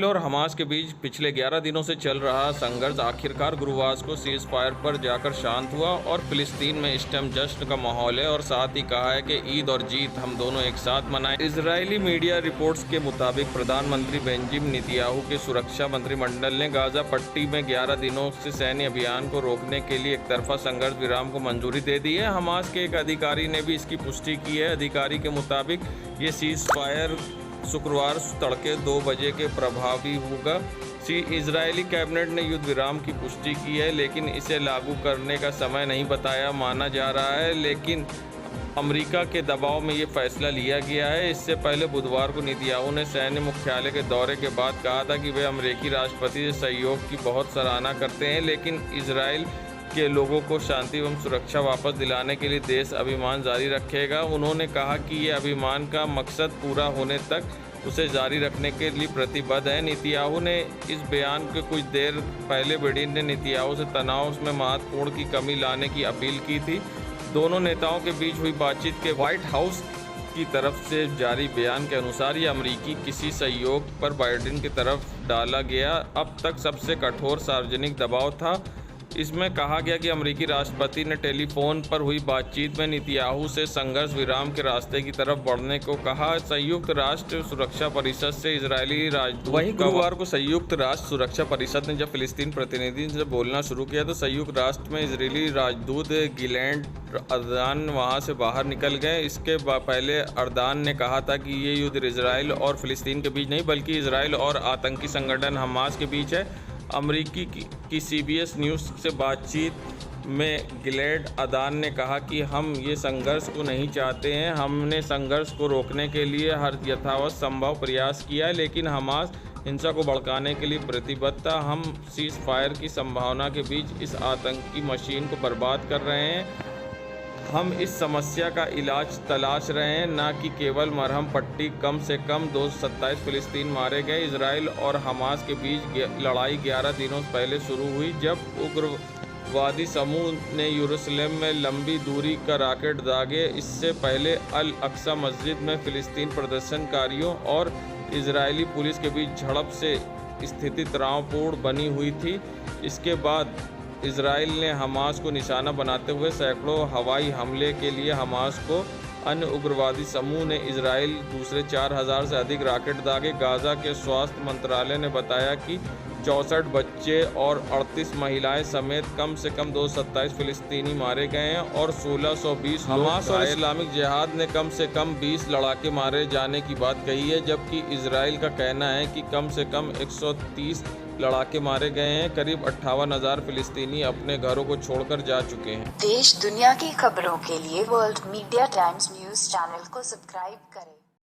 और हमास के बीच पिछले 11 दिनों से चल रहा संघर्ष आखिरकार गुरुवार को सीज फायर पर जाकर शांत हुआ और फिलिस्तीन में इस टाइम जश्न का माहौल है और साथ ही कहा है कि ईद और जीत हम दोनों एक साथ मनाएं। इजरायली मीडिया रिपोर्ट्स के मुताबिक प्रधानमंत्री बेंजामिन नेतन्याहू के सुरक्षा मंत्रिमंडल ने गाजा पट्टी में 11 दिनों से सैन्य अभियान को रोकने के लिए एक तरफा संघर्ष विराम को मंजूरी दे दी है। हमास के एक अधिकारी ने भी इसकी पुष्टि की है। अधिकारी के मुताबिक ये सीज फायर शुक्रवार तड़के 2 बजे के प्रभावी होगा। इजरायली कैबिनेट ने युद्ध विराम की पुष्टि की है, लेकिन इसे लागू करने का समय नहीं बताया माना जा रहा है। लेकिन अमेरिका के दबाव में ये फैसला लिया गया है। इससे पहले बुधवार को नेतन्याहू ने सैन्य मुख्यालय के दौरे के बाद कहा था कि वे अमेरिकी राष्ट्रपति से सहयोग की बहुत सराहना करते हैं, लेकिन इजराइल के लोगों को शांति एवं सुरक्षा वापस दिलाने के लिए देश अभियान जारी रखेगा। उन्होंने कहा कि ये अभियान का मकसद पूरा होने तक उसे जारी रखने के लिए प्रतिबद्ध है। नेतन्याहू ने इस बयान के कुछ देर पहले बिडेन ने नेतन्याहू से तनाव में महत्वपूर्ण की कमी लाने की अपील की थी। दोनों नेताओं के बीच हुई बातचीत के व्हाइट हाउस की तरफ से जारी बयान के अनुसार ये अमेरिकी किसी सहयोग पर बाइडेन की तरफ डाला गया अब तक सबसे कठोर सार्वजनिक दबाव था। इसमें कहा गया कि अमेरिकी राष्ट्रपति ने टेलीफोन पर हुई बातचीत में नेतन्याहू से संघर्ष विराम के रास्ते की तरफ बढ़ने को कहा। संयुक्त राष्ट्र सुरक्षा परिषद से इजरायली राजदूत वहीं गुरुवार को संयुक्त राष्ट्र सुरक्षा परिषद ने जब फिलिस्तीन प्रतिनिधि से बोलना शुरू किया तो संयुक्त राष्ट्र में इजरायली राजदूत गिलैड अर्दान वहां से बाहर निकल गए। इसके पहले अर्दान ने कहा था कि ये युद्ध इजराइल और फिलिस्तीन के बीच नहीं बल्कि इजराइल और आतंकी संगठन हमास के बीच है। अमेरिकी की CBS न्यूज़ से बातचीत में गिलैड अर्दान ने कहा कि हम ये संघर्ष को नहीं चाहते हैं। हमने संघर्ष को रोकने के लिए हर यथावत संभव प्रयास किया है, लेकिन हमास हिंसा को भड़काने के लिए प्रतिबद्ध था। हम सीज फायर की संभावना के बीच इस आतंकी मशीन को बर्बाद कर रहे हैं। हम इस समस्या का इलाज तलाश रहे हैं, न कि केवल मरहम पट्टी। कम से कम 227 फिलिस्तीन मारे गए। इजराइल और हमास के बीच लड़ाई 11 दिनों पहले शुरू हुई जब उग्रवादी समूह ने यरूशलेम में लंबी दूरी का रॉकेट दागे। इससे पहले अल अक्सा मस्जिद में फिलिस्तीन प्रदर्शनकारियों और इजरायली पुलिस के बीच झड़प से स्थिति तनावपूर्ण बनी हुई थी। इसके बाद इजराइल ने हमास को निशाना बनाते हुए सैकड़ों हवाई हमले के लिए हमास को अन्य उग्रवादी समूह ने इजराइल दूसरे 4000 से अधिक रॉकेट दागे। गाजा के स्वास्थ्य मंत्रालय ने बताया कि 64 बच्चे और 38 महिलाएं समेत कम से कम 227 फिलिस्तीनी मारे गए हैं और 1620 हमास और इस्लामिक जिहाद ने कम से कम 20 लड़ाके मारे जाने की बात कही है, जबकि इजराइल का कहना है कि कम से कम 130 लड़ाके मारे गए हैं। करीब 58,000 फिलिस्तीनी अपने घरों को छोड़कर जा चुके हैं। देश दुनिया की खबरों के लिए world media times news channel को सब्सक्राइब करें।